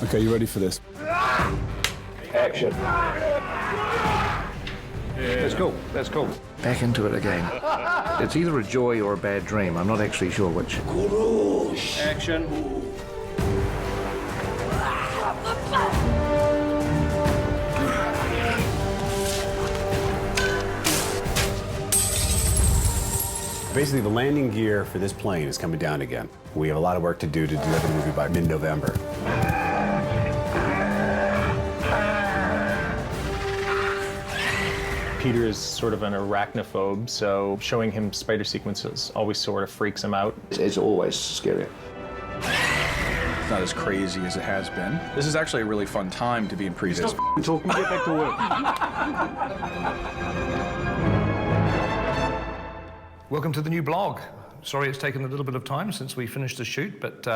Okay, you ready for this? Action. Let's go. Let's go. Back into it again. It's either a joy or a bad dream. I'm not actually sure which. Action. Basically, the landing gear for this plane is coming down again. We have a lot of work to do to deliver the movie by mid-November. Peter is sort of an arachnophobe, so showing him spider sequences always sort of freaks him out. It's always scary. It's not as crazy as it has been. This is actually a really fun time to be in previs. Stop talking, get back to work. Welcome to the new blog. Sorry it's taken a little bit of time since we finished the shoot, but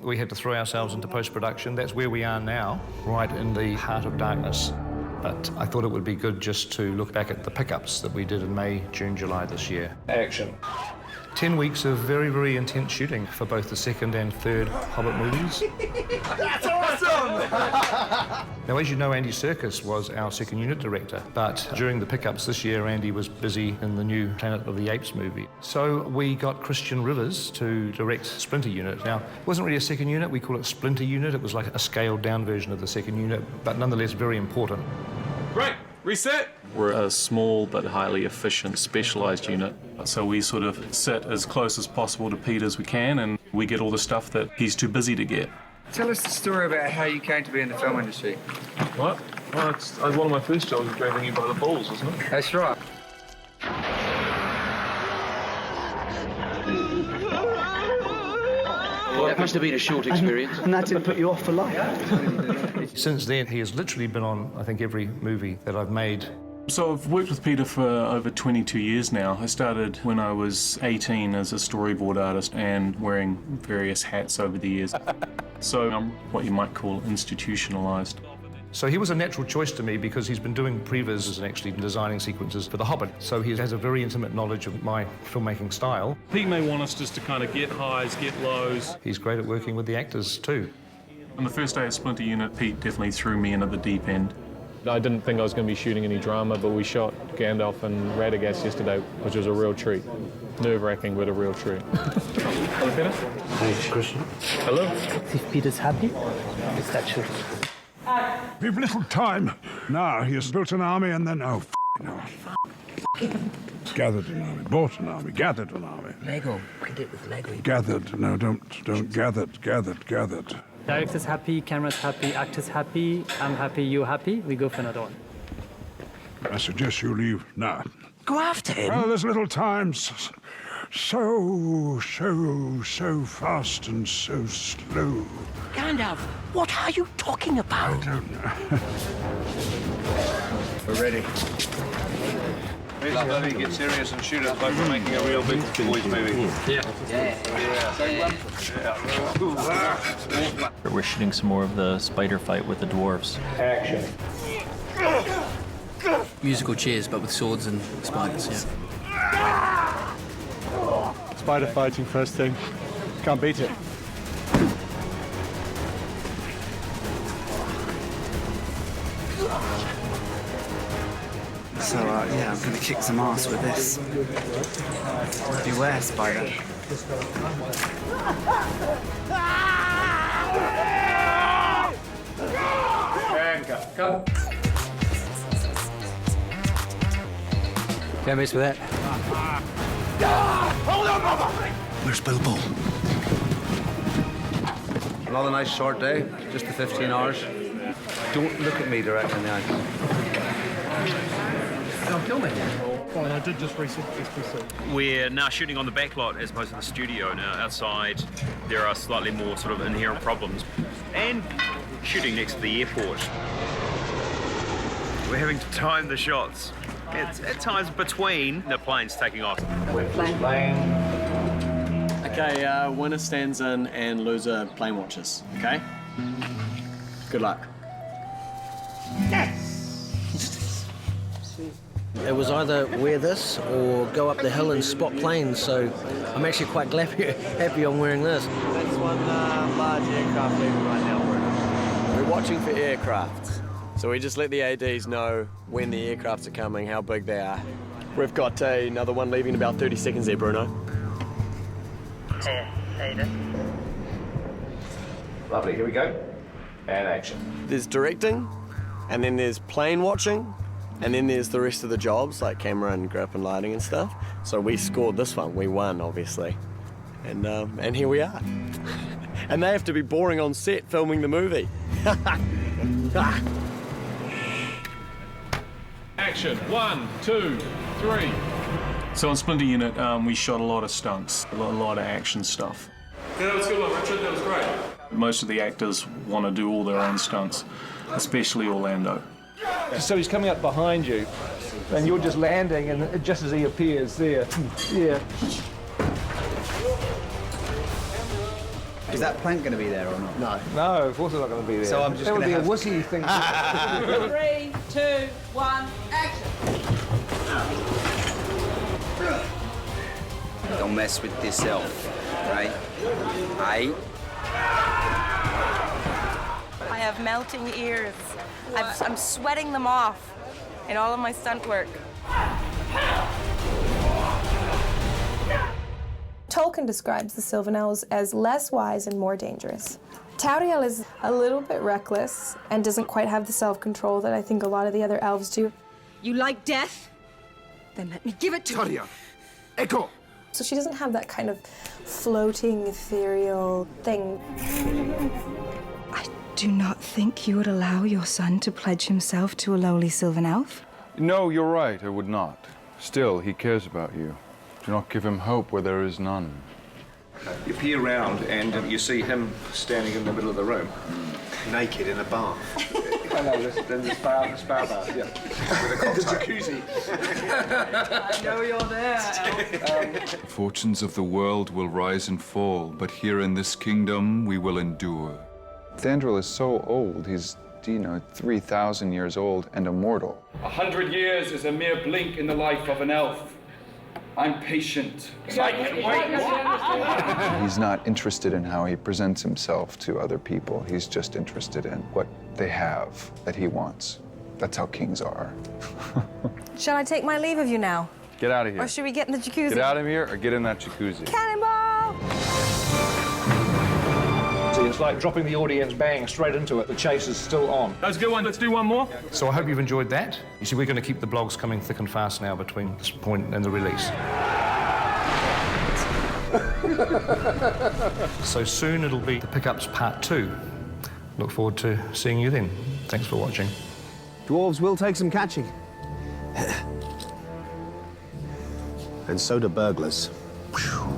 we had to throw ourselves into post-production. That's where we are now, right in the heart of darkness. But I thought it would be good just to look back at the pickups that we did in May, June, July this year. Action. 10 weeks of very, very intense shooting for both the second and third Hobbit movies. That's awesome! Now, as you know, Andy Serkis was our second unit director, but during the pickups this year, Andy was busy in the new Planet of the Apes movie. So we got Christian Rivers to direct Splinter unit. Now, it wasn't really a second unit, we call it Splinter unit. It was like a scaled-down version of the second unit, but nonetheless very important. Right, reset. We're a small but highly efficient specialised unit, so we sort of sit as close as possible to Pete as we can, and we get all the stuff that he's too busy to get. Tell us the story about how you came to be in the film industry. What? Well, it's one of my first jobs was grabbing you by the balls, wasn't it? That's right. That must have been a short experience. And that didn't put you off for life? Since then, he has literally been on, I think, every movie that I've made. So I've worked with Peter for over 22 years now. I started when I was 18 as a storyboard artist and wearing various hats over the years. So I'm what you might call institutionalised. So he was a natural choice to me because he's been doing previs and actually designing sequences for The Hobbit. So he has a very intimate knowledge of my filmmaking style. Pete may want us just to kind of get highs, get lows. He's great at working with the actors too. On the first day of Splinter Unit, Pete definitely threw me into the deep end. I didn't think I was going to be shooting any drama, but we shot Gandalf and Radagast yesterday, which was a real treat. Nerve-wracking, but a real treat. Hello, Peter. Thanks, Christian. Hello. If Peter's happy, it's that should. We've little time. Now, he has built an army and then, oh, no. Gathered an army, bought an army, gathered an army. Lego. We can do it with Lego. Gathered, no, don't gathered. Director's happy, camera's happy, actor's happy, I'm happy, you're happy, we go for another one. I suggest you leave now. Go after him? Well, there's little time. So fast and so slow. Gandalf, what are you talking about? I don't know. We're ready. Bloody get serious and shoot us like we're making a real big boys movie. Yeah. We're shooting some more of the spider fight with the dwarves. Action. Musical chairs, but with swords and spiders, yeah. Spider fighting first thing. Can't beat it. So, yeah, I'm gonna kick some ass with this. Beware, Spider. And cut. Can't mess with that. Where's Bilbo? Another nice short day, just the 15 hours. Don't look at me directly in the eye. Don't kill me. I did just reset this PC. We're now shooting on the back lot as opposed to the studio. Now, outside, there are slightly more sort of inherent problems. And shooting next to the airport. We're having to time the shots. It's at times between the planes taking off. We're flying. Okay, winner stands in and loser plane watches, okay? Good luck. It was either wear this or go up the hill and spot planes, so I'm actually quite happy I'm wearing this. That's one large aircraft leaving right now. We're watching for aircraft. So we just let the ADs know when the aircrafts are coming, how big they are. We've got another one leaving in about 30 seconds there, Bruno. Hey, how you doing? Lovely, here we go. And action. There's directing, and then there's plane watching, and then there's the rest of the jobs, like camera and grip and lighting and stuff. So we scored this one, we won, obviously. And here we are. And they have to be boring on set filming the movie. Action. 1, 2, 3. So on Splinter Unit, we shot a lot of stunts, a lot of action stuff. Yeah, that was a good one, Richard. That was great. Most of the actors want to do all their own stunts, especially Orlando. So he's coming up behind you, and you're just landing, and just as he appears there, yeah. Is that plank going to be there or not? No. No, of course it's not going to be there. So I'm just that would gonna be have... a wussy thing. 3, 2, 1, action! Don't mess with yourself, right? I have melting ears. I'm sweating them off in all of my stunt work. Tolkien describes the Sylvan Elves as less wise and more dangerous. Tauriel is a little bit reckless and doesn't quite have the self-control that I think a lot of the other elves do. You like death? Then let me give it to you. Echo! So she doesn't have that kind of floating, ethereal thing. I do not think you would allow your son to pledge himself to a lowly Sylvan Elf. No, you're right, I would not. Still, he cares about you. Do not give him hope where there is none. You peer round and you see him standing in the middle of the room. Naked in a bath. I know, then the spa bath, yeah. With a jacuzzi. I know you're there, Elf. The fortunes of the world will rise and fall, but here in this kingdom we will endure. Thandril is so old, he's, 3,000 years old and immortal. 100 years is a mere blink in the life of an elf. I'm patient. He's not interested in how he presents himself to other people. He's just interested in what they have that he wants. That's how kings are. Shall I take my leave of you now? Get out of here. Or should we get in the jacuzzi? Get out of here or get in that jacuzzi. Cannonball! See, it's like dropping the audience bang straight into it. The chase is still on. That's a good one. Let's do one more. So I hope you've enjoyed that. You see, we're going to keep the blogs coming thick and fast now between this point and the release. So soon it'll be the Pickups Part 2. Look forward to seeing you then. Thanks for watching. Dwarves will take some catching. And so do burglars. Whew.